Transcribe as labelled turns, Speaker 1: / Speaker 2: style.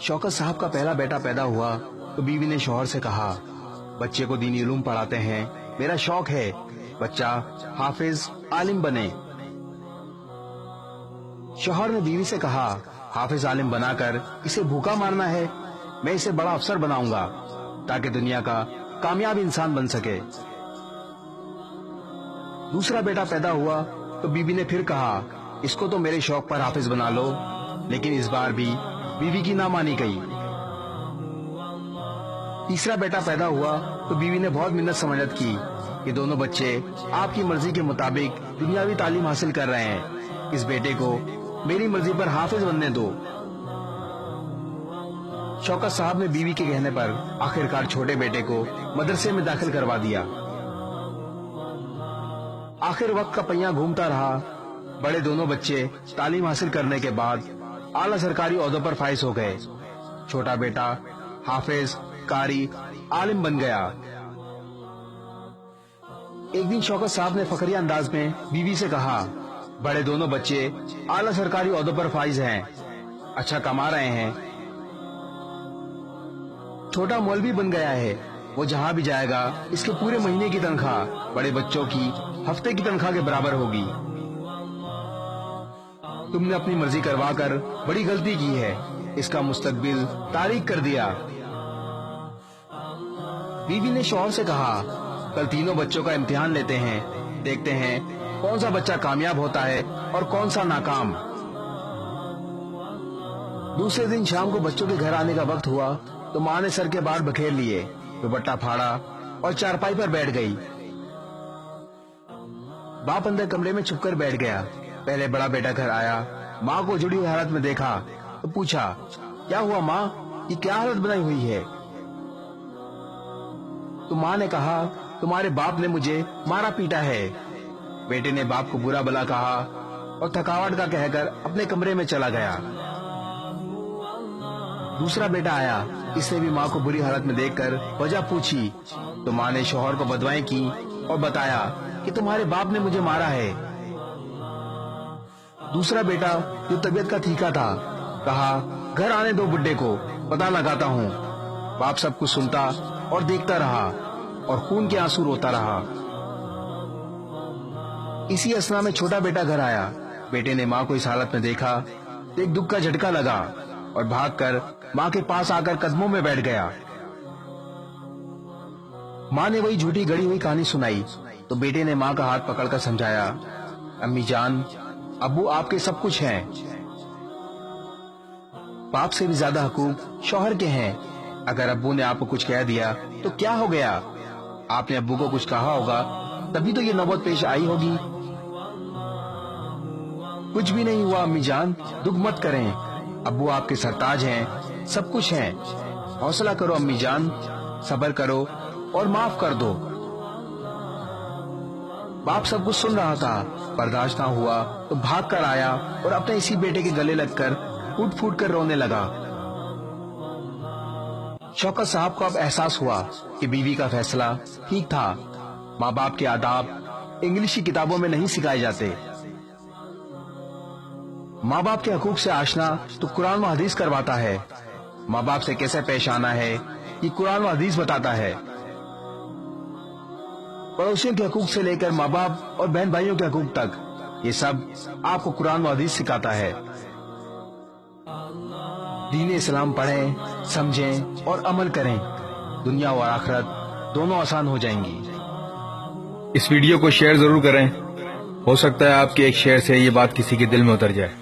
Speaker 1: शौकत साहब का पहला बेटा पैदा हुआ तो बीवी ने शौहर से कहा, बच्चे को दीनी इल्म पढ़ाते हैं, मेरा शौक है बच्चा हाफिज आलिम बने। शौहर ने बीवी से कहा, हाफिज आलिम बनाकर इसे भूखा मारना है, मैं इसे बड़ा अफसर बनाऊंगा ताकि दुनिया का कामयाब इंसान बन सके। दूसरा बेटा पैदा हुआ तो बीवी ने फिर कहा, इसको तो मेरे शौक पर हाफिज बना लो, लेकिन इस बार भी बीवी की ना मानी गई। तीसरा बेटा पैदा हुआ तो बीवी ने बहुत मिन्नत समझत की कि दोनों बच्चे आपकी मर्जी के मुताबिक दुनियावी तालीम हासिल कर रहे हैं, इस बेटे को मेरी मर्जी पर हाफिज बनने दो। शौकत साहब ने बीवी के कहने पर आखिरकार छोटे बेटे को मदरसे में दाखिल करवा दिया। आखिर वक्त का पहिया घूमता रहा, बड़े दोनों बच्चे तालीम हासिल करने के बाद आला सरकारी ओहदों पर फाइज हो गए। छोटा बेटा हाफिज, कारी, आलिम बन गया। एक दिन शौकत साहब ने फखरिया अंदाज में बीवी से कहा, बड़े दोनों बच्चे आला सरकारी ओहदों पर फाइज हैं, अच्छा कमा रहे हैं, छोटा मौलवी बन गया है, वो जहाँ भी जाएगा इसके पूरे महीने की तनख्वाह बड़े बच्चों की हफ्ते की तनख्वाह के बराबर होगी। तुमने अपनी मर्जी करवा कर बड़ी गलती की है, इसका मुस्तकबिल तारीक कर दिया। बीवी ने शौहर से कहा, कल तीनों बच्चों का इम्तिहान लेते हैं, देखते हैं कौन सा बच्चा कामयाब होता है और कौन सा नाकाम। दूसरे दिन शाम को बच्चों के घर आने का वक्त हुआ तो माँ ने सर के बाल बखेर लिए, दुपट्टा फाड़ा और चारपाई पर बैठ गई। बाप अंदर कमरे में छुपकर बैठ गया। पहले बड़ा बेटा घर आया, माँ को जुड़ी हुई हालत में देखा तो पूछा, क्या हुआ माँ, ये क्या हालत बनाई हुई है? तो माँ ने कहा, तुम्हारे बाप ने मुझे मारा पीटा है। बेटे ने बाप को बुरा भला कहा और थकावट का कहकर अपने कमरे में चला गया। दूसरा बेटा आया, इसने भी माँ को बुरी हालत में देखकर वजह पूछी तो माँ ने शौहर को बदवाएं की और बताया कि तुम्हारे बाप ने मुझे मारा है। दूसरा बेटा जो तबीयत का ठीका था, कहा, घर आने दो बुड्ढे को, पता लगाता हूँ। बाप सब कुछ सुनता और देखता रहा और खून के आंसू रोता रहा। इसी असना में छोटा बेटा घर आया। बेटे ने माँ को इस हालत में देखा तो एक दुख का झटका लगा और भागकर माँ के पास आकर कदमों में बैठ गया। माँ ने वही झूठी गढ़ी हुई कहानी सुनाई तो बेटे ने माँ का हाथ पकड़कर समझाया, अम्मी जान, अब्बू आपके सब कुछ हैं, बाप से भी ज्यादा हकूक शौहर के हैं। अगर अब्बू ने आपको कुछ कह दिया तो क्या हो गया, आपने अब्बू को कुछ कहा होगा तभी तो ये नौबत पेश आई होगी। कुछ भी नहीं हुआ अम्मी जान, दुख मत करें, अब्बू आपके सरताज हैं, सब कुछ हैं, हौसला करो अम्मी जान, सब्र करो और माफ कर दो। बाप सब कुछ सुन रहा था, बर्दाश्त ना हुआ तो भाग कर आया और अपने इसी बेटे के गले लगकर फूट फूट कर रोने लगा। शौकत साहब को अब एहसास हुआ कि बीवी का फैसला ठीक था। माँ बाप के आदाब इंग्लिश की किताबों में नहीं सिखाए जाते। माँ बाप के हकूक से आशना तो कुरान व हदीस करवाता है। माँ बाप से कैसे पेश आना है ये कुरान व हदीस बताता है। पड़ोसियों के हकूक से लेकर माँ बाप और बहन भाइयों के हकूक तक ये सब आपको कुरान व हदीस सिखाता है। दीन इस्लाम पढ़ें, समझें और अमल करें, दुनिया और आखिरत दोनों आसान हो जाएंगी।
Speaker 2: इस वीडियो को शेयर जरूर करें, हो सकता है आपके एक शेयर से ये बात किसी के दिल में उतर जाए।